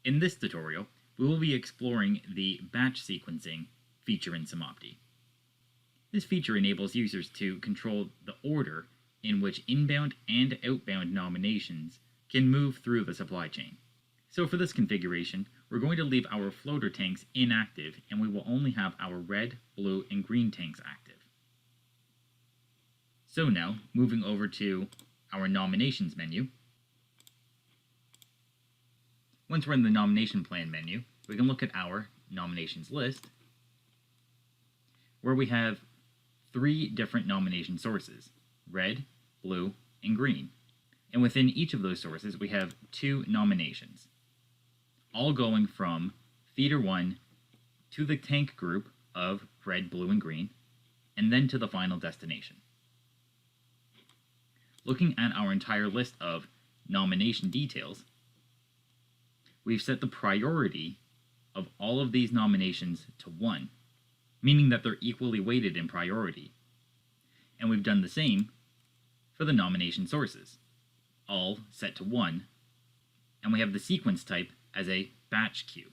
In this tutorial, we will be exploring the batch sequencing feature in SimOpti. This feature enables users to control the order in which inbound and outbound nominations can move through the supply chain. So for this configuration, we're going to leave our floater tanks inactive, and we will only have our red, blue, and green tanks active. So now, moving over to our nominations menu. Once we're in the nomination plan menu, we can look at our nominations list, where we have 3 different nomination sources: red, blue, and green. And within each of those sources, we have 2 nominations, all going from feeder 1 to the tank group of red, blue, and green, and then to the final destination. Looking at our entire list of nomination details, we've set the priority of all of these nominations to 1, meaning that they're equally weighted in priority. And we've done the same for the nomination sources, all set to 1, and we have the sequence type as a batch queue.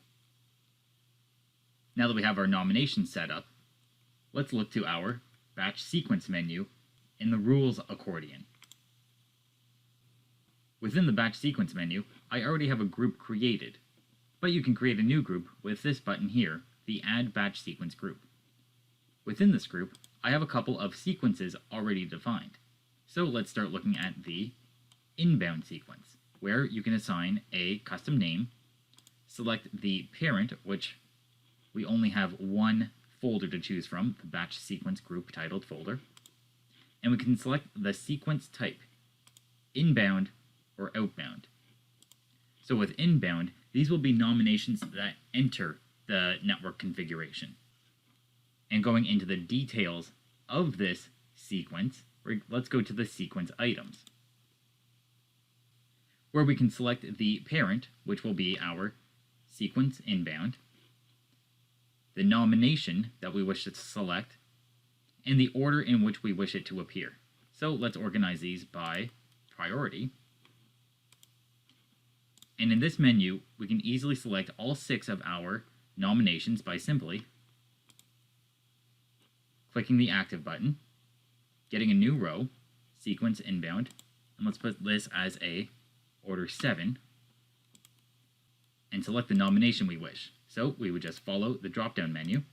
Now that we have our nominations set up, let's look to our batch sequence menu in the rules accordion. Within the batch sequence menu, I already have a group created, but you can create a new group with this button here, the Add Batch Sequence group. Within this group, I have a couple of sequences already defined. So let's start looking at the inbound sequence, where you can assign a custom name, select the parent, which we only have one folder to choose from, the batch sequence group titled folder, and we can select the sequence type, inbound or outbound. So with inbound, these will be nominations that enter the network configuration. And going into the details of this sequence, let's go to the sequence items, where we can select the parent, which will be our sequence inbound, the nomination that we wish to select, and the order in which we wish it to appear. So let's organize these by priority. And in this menu, we can easily select all 6 of our nominations by simply clicking the active button, getting a new row, sequence inbound, and let's put this as a order 7, and select the nomination we wish. So we would just follow the drop-down menu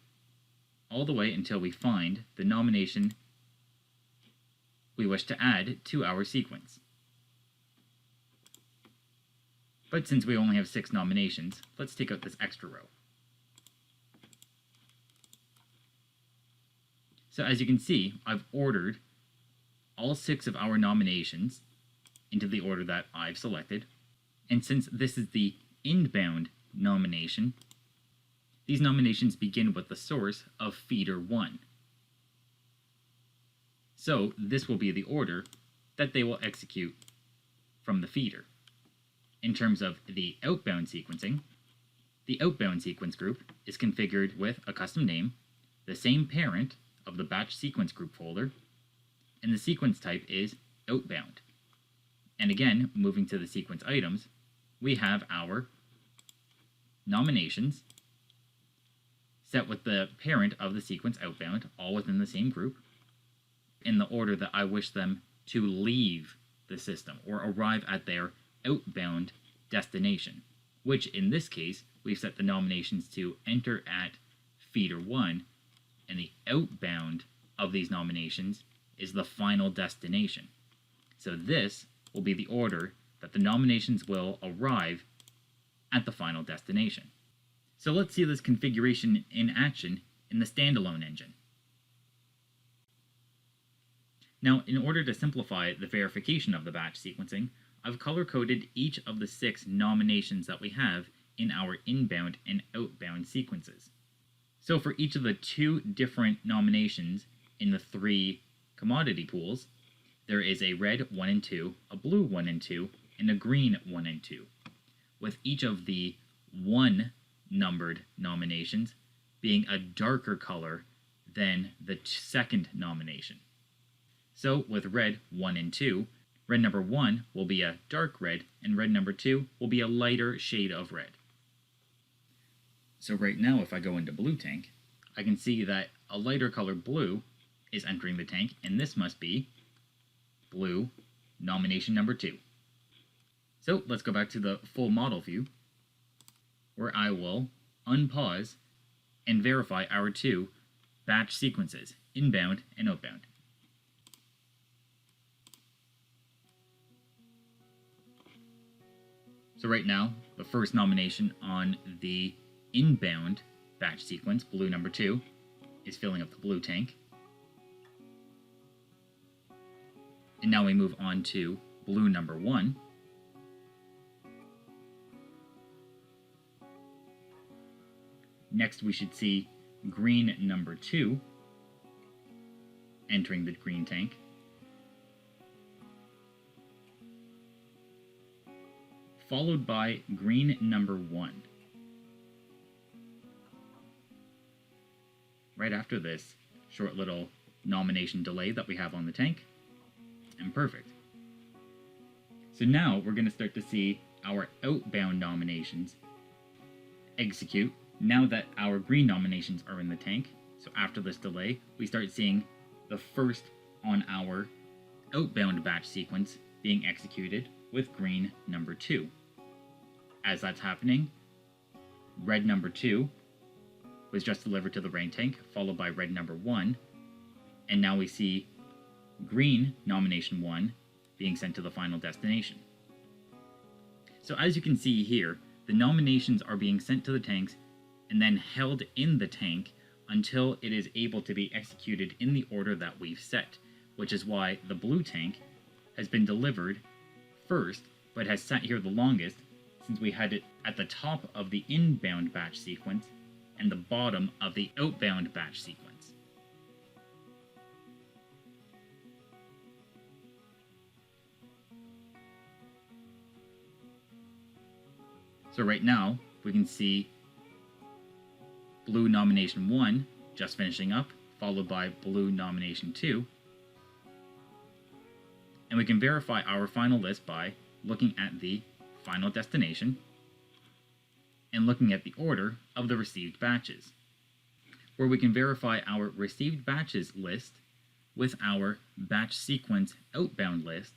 all the way until we find the nomination we wish to add to our sequence. But since we only have 6 nominations, let's take out this extra row. So as you can see, I've ordered all 6 of our nominations into the order that I've selected. And since this is the inbound nomination, these nominations begin with the source of feeder 1. So this will be the order that they will execute from the feeder. In terms of the outbound sequencing, the outbound sequence group is configured with a custom name, the same parent of the batch sequence group folder, and the sequence type is outbound. And again, moving to the sequence items, we have our nominations set with the parent of the sequence outbound, all within the same group, in the order that I wish them to leave the system or arrive at their outbound destination, which in this case, we've set the nominations to enter at feeder 1, and the outbound of these nominations is the final destination. So this will be the order that the nominations will arrive at the final destination. So let's see this configuration in action in the standalone engine. Now, in order to simplify the verification of the batch sequencing, I've color-coded each of the 6 nominations that we have in our inbound and outbound sequences. So for each of the 2 different nominations in the 3 commodity pools, there is a red 1 and 2, a blue 1 and 2, and a green 1 and 2, with each of the 1 numbered nominations being a darker color than the second nomination. So with red 1 and 2, red number 1 will be a dark red, and red number 2 will be a lighter shade of red. So right now, if I go into blue tank, I can see that a lighter color blue is entering the tank, and this must be blue nomination number 2. So let's go back to the full model view, where I will unpause and verify our 2 batch sequences, inbound and outbound. So right now, the first nomination on the inbound batch sequence, blue number 2, is filling up the blue tank. And now we move on to blue number 1. Next we should see green number 2 entering the green tank. Followed by green number 1. Right after this short little nomination delay that we have on the tank, and perfect. So now we're going to start to see our outbound nominations execute now that our green nominations are in the tank. So after this delay, we start seeing the first on our outbound batch sequence being executed with green number 2. As that's happening, red number 2 was just delivered to the rain tank, followed by red number 1, and now we see green nomination 1 being sent to the final destination. So as you can see here, the nominations are being sent to the tanks and then held in the tank until it is able to be executed in the order that we've set, which is why the blue tank has been delivered first, but has sat here the longest, since we had it at the top of the inbound batch sequence and the bottom of the outbound batch sequence. So right now, we can see blue nomination 1 just finishing up, followed by blue nomination 2. And we can verify our final list by looking at the final destination and looking at the order of the received batches, where we can verify our received batches list with our batch sequence outbound list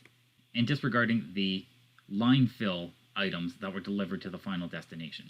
and disregarding the line fill items that were delivered to the final destination.